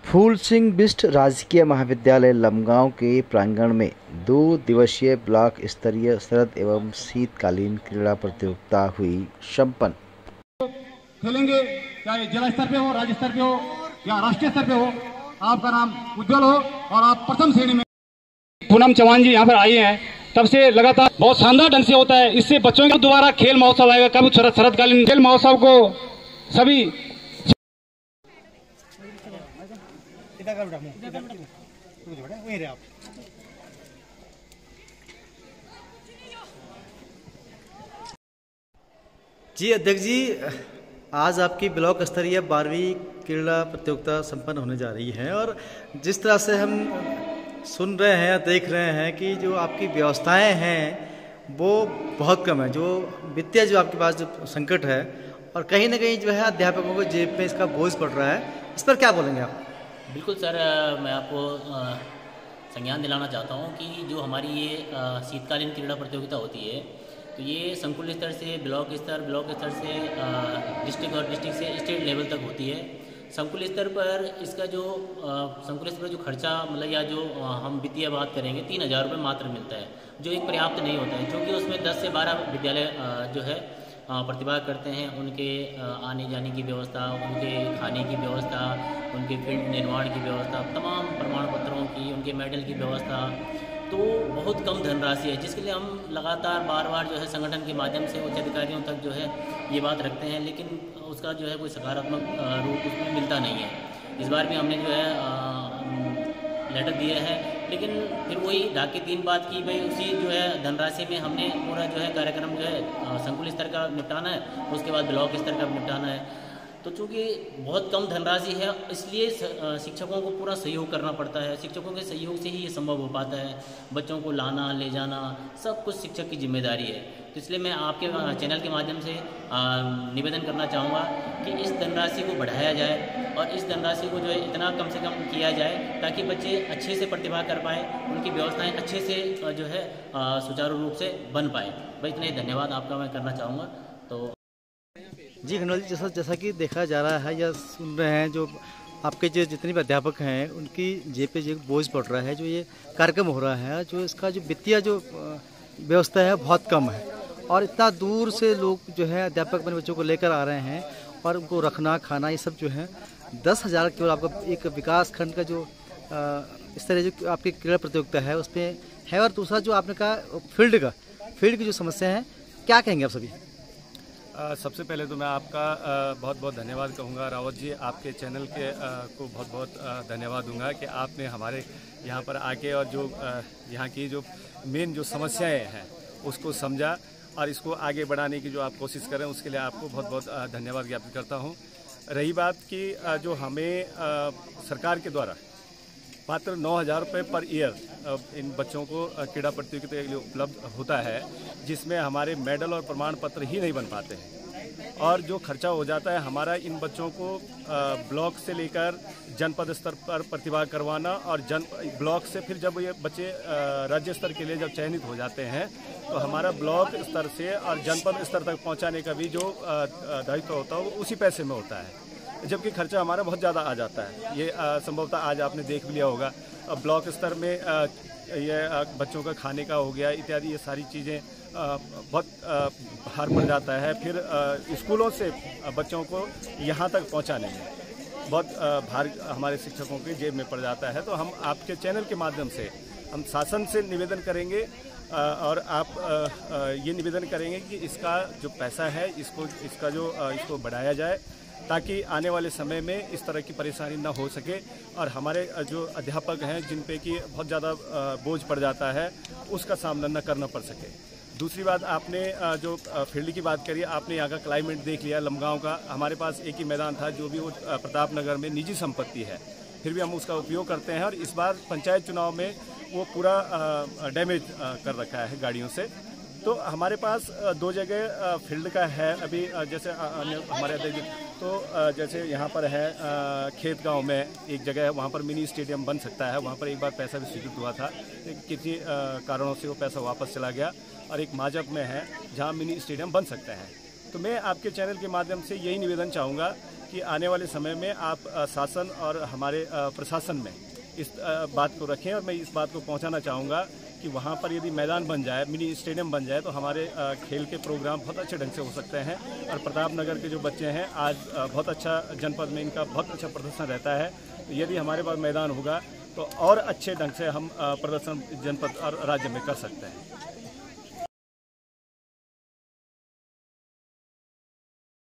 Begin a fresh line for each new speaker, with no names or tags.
फूल सिंह बिष्ट राजकीय महाविद्यालय लमगांव के प्रांगण में 2 दिवसीय ब्लॉक स्तरीय शरद एवं शीतकालीन क्रीड़ा प्रतियोगिता हुई संपन्न।
खेलेंगे, चाहे जिला स्तर पे हो, राज्य स्तर पे हो या राष्ट्रीय स्तर पे हो, आपका नाम उज्जवल हो और आप प्रथम श्रेणी में।
पूनम चौहान जी यहाँ पर आई हैं, तब से लगातार बहुत शानदार ढंग से होता है। इससे बच्चों के दोबारा खेल महोत्सव आएगा। कब शरदकालीन खेल महोत्सव को सभी
जी अध्यक्ष जी, आज आपकी ब्लॉक स्तरीय 12वीं क्रीड़ा प्रतियोगिता संपन्न होने जा रही है और जिस तरह से हम सुन रहे हैं, देख रहे हैं कि जो आपकी व्यवस्थाएं हैं वो बहुत कम है। जो वित्तीय जो आपके पास जो संकट है और कहीं ना कहीं जो है अध्यापकों को जेब में इसका बोझ पड़ रहा है, इस पर क्या बोलेंगे आप?
बिल्कुल सर, मैं आपको संज्ञान दिलाना चाहता हूँ कि जो हमारी ये शीतकालीन क्रीड़ा प्रतियोगिता होती है, तो ये संकुल स्तर से ब्लॉक स्तर से डिस्ट्रिक्ट और डिस्ट्रिक्ट से स्टेट लेवल तक होती है। संकुल स्तर पर इसका जो खर्चा मतलब या जो हम वित्तीय बात करेंगे 3,000 रुपये मात्र मिलता है, जो एक पर्याप्त नहीं होता है, क्योंकि उसमें 10 से 12 विद्यालय जो है प्रतिभा करते हैं। उनके आने जाने की व्यवस्था, उनके खाने की व्यवस्था, उनके फील्ड निर्माण की व्यवस्था, तमाम प्रमाण पत्रों की, उनके मेडल की व्यवस्था, तो बहुत कम धनराशि है, जिसके लिए हम लगातार बार जो है संगठन के माध्यम से उच्च अधिकारियों तक जो है ये बात रखते हैं, लेकिन उसका जो है कोई सकारात्मक रूप उसमें मिलता नहीं है। इस बार भी हमने जो है लेटर दिए हैं, लेकिन फिर वही ढाके 3 बात की भाई, उसी जो है धनराशि में हमने पूरा जो है कार्यक्रम जो है संकुल स्तर का निपटाना है, उसके बाद ब्लॉक स्तर का निपटाना है। तो चूँकि बहुत कम धनराशि है, इसलिए शिक्षकों को पूरा सहयोग करना पड़ता है। शिक्षकों के सहयोग से ही ये संभव हो पाता है। बच्चों को लाना ले जाना सब कुछ शिक्षक की जिम्मेदारी है। तो इसलिए मैं आपके चैनल के माध्यम से निवेदन करना चाहूँगा कि इस धनराशि को बढ़ाया जाए और इस धनराशि को जो है इतना कम से कम किया जाए ताकि बच्चे अच्छे से प्रतिभा कर पाएँ, उनकी व्यवस्थाएँ अच्छे से जो है सुचारू रूप से बन पाए। बस इतना ही धन्यवाद आपका मैं करना चाहूँगा। तो
जी खंडवाल जी, जैसा कि देखा जा रहा है या सुन रहे हैं, जो आपके जो जितने भी अध्यापक हैं उनकी जेब पे जो बोझ पड़ रहा है, जो ये कार्यक्रम हो रहा है, जो इसका जो वित्तीय जो व्यवस्था है बहुत कम है और इतना दूर से लोग जो है अध्यापक अपने बच्चों को लेकर आ रहे हैं और उनको रखना खाना ये सब जो है 10,000 केवल आपका एक विकास खंड का जो इस तरह जो आपकी क्रीड़ा प्रतियोगिता है उसमें है। और दूसरा जो आपने कहा फील्ड की जो समस्या है, क्या कहेंगे आप सभी?
सबसे पहले तो मैं आपका बहुत बहुत धन्यवाद कहूँगा रावत जी, आपके चैनल के को बहुत बहुत धन्यवाद दूंगा कि आपने हमारे यहाँ पर आके और जो यहाँ की जो मेन जो समस्याएं हैं उसको समझा और इसको आगे बढ़ाने की जो आप कोशिश करें, उसके लिए आपको बहुत बहुत धन्यवाद ज्ञापित करता हूँ। रही बात कि जो हमें सरकार के द्वारा मात्र 9,000 रुपये पर ईयर इन बच्चों को क्रीड़ा प्रतियोगिता के लिए उपलब्ध होता है, जिसमें हमारे मेडल और प्रमाण पत्र ही नहीं बन पाते हैं और जो खर्चा हो जाता है हमारा इन बच्चों को ब्लॉक से लेकर जनपद स्तर पर प्रतिभा करवाना और ब्लॉक से फिर जब ये बच्चे राज्य स्तर के लिए जब चयनित हो जाते हैं तो हमारा ब्लॉक स्तर से और जनपद स्तर तक पहुंचाने का भी जो दायित्व होता है वो उसी पैसे में होता है, जबकि खर्चा हमारा बहुत ज़्यादा आ जाता है। ये संभवतः आज आपने देख भी लिया होगा। ब्लॉक स्तर में ये बच्चों का खाने का हो गया इत्यादि, ये सारी चीज़ें बहुत भार पड़ जाता है। फिर स्कूलों से बच्चों को यहाँ तक पहुँचाने में बहुत भार हमारे शिक्षकों के जेब में पड़ जाता है। तो हम आपके चैनल के माध्यम से हम शासन से निवेदन करेंगे और आप ये निवेदन करेंगे कि इसका जो पैसा है इसको बढ़ाया जाए ताकि आने वाले समय में इस तरह की परेशानी ना हो सके और हमारे जो अध्यापक हैं जिन पे कि बहुत ज़्यादा बोझ पड़ जाता है उसका सामना न करना पड़ सके। दूसरी बात, आपने जो फील्ड की बात करी, आपने यहाँ का क्लाइमेट देख लिया लमगांव का। हमारे पास एक ही मैदान था जो भी वो प्रताप नगर में निजी संपत्ति है, फिर भी हम उसका उपयोग करते हैं और इस बार पंचायत चुनाव में वो पूरा डैमेज कर रखा है गाड़ियों से। तो हमारे पास 2 जगह फील्ड का है अभी, जैसे हमारे अध्यक्ष तो जैसे यहाँ पर है खेत गांव में एक जगह है, वहाँ पर मिनी स्टेडियम बन सकता है। वहाँ पर एक बार पैसा भी स्वीकृत हुआ था, किसी कारणों से वो पैसा वापस चला गया। और एक माजब में है जहाँ मिनी स्टेडियम बन सकता है। तो मैं आपके चैनल के माध्यम से यही निवेदन चाहूँगा कि आने वाले समय में आप शासन और हमारे प्रशासन में इस बात को रखें। और मैं इस बात को पहुंचाना चाहूँगा कि वहाँ पर यदि मैदान बन जाए, मिनी स्टेडियम बन जाए, तो हमारे खेल के प्रोग्राम बहुत अच्छे ढंग से हो सकते हैं। और प्रतापनगर के जो बच्चे हैं आज बहुत अच्छा जनपद में इनका बहुत अच्छा प्रदर्शन रहता है। तो यदि हमारे पास मैदान होगा तो और अच्छे ढंग से हम प्रदर्शन जनपद और राज्य में कर सकते हैं।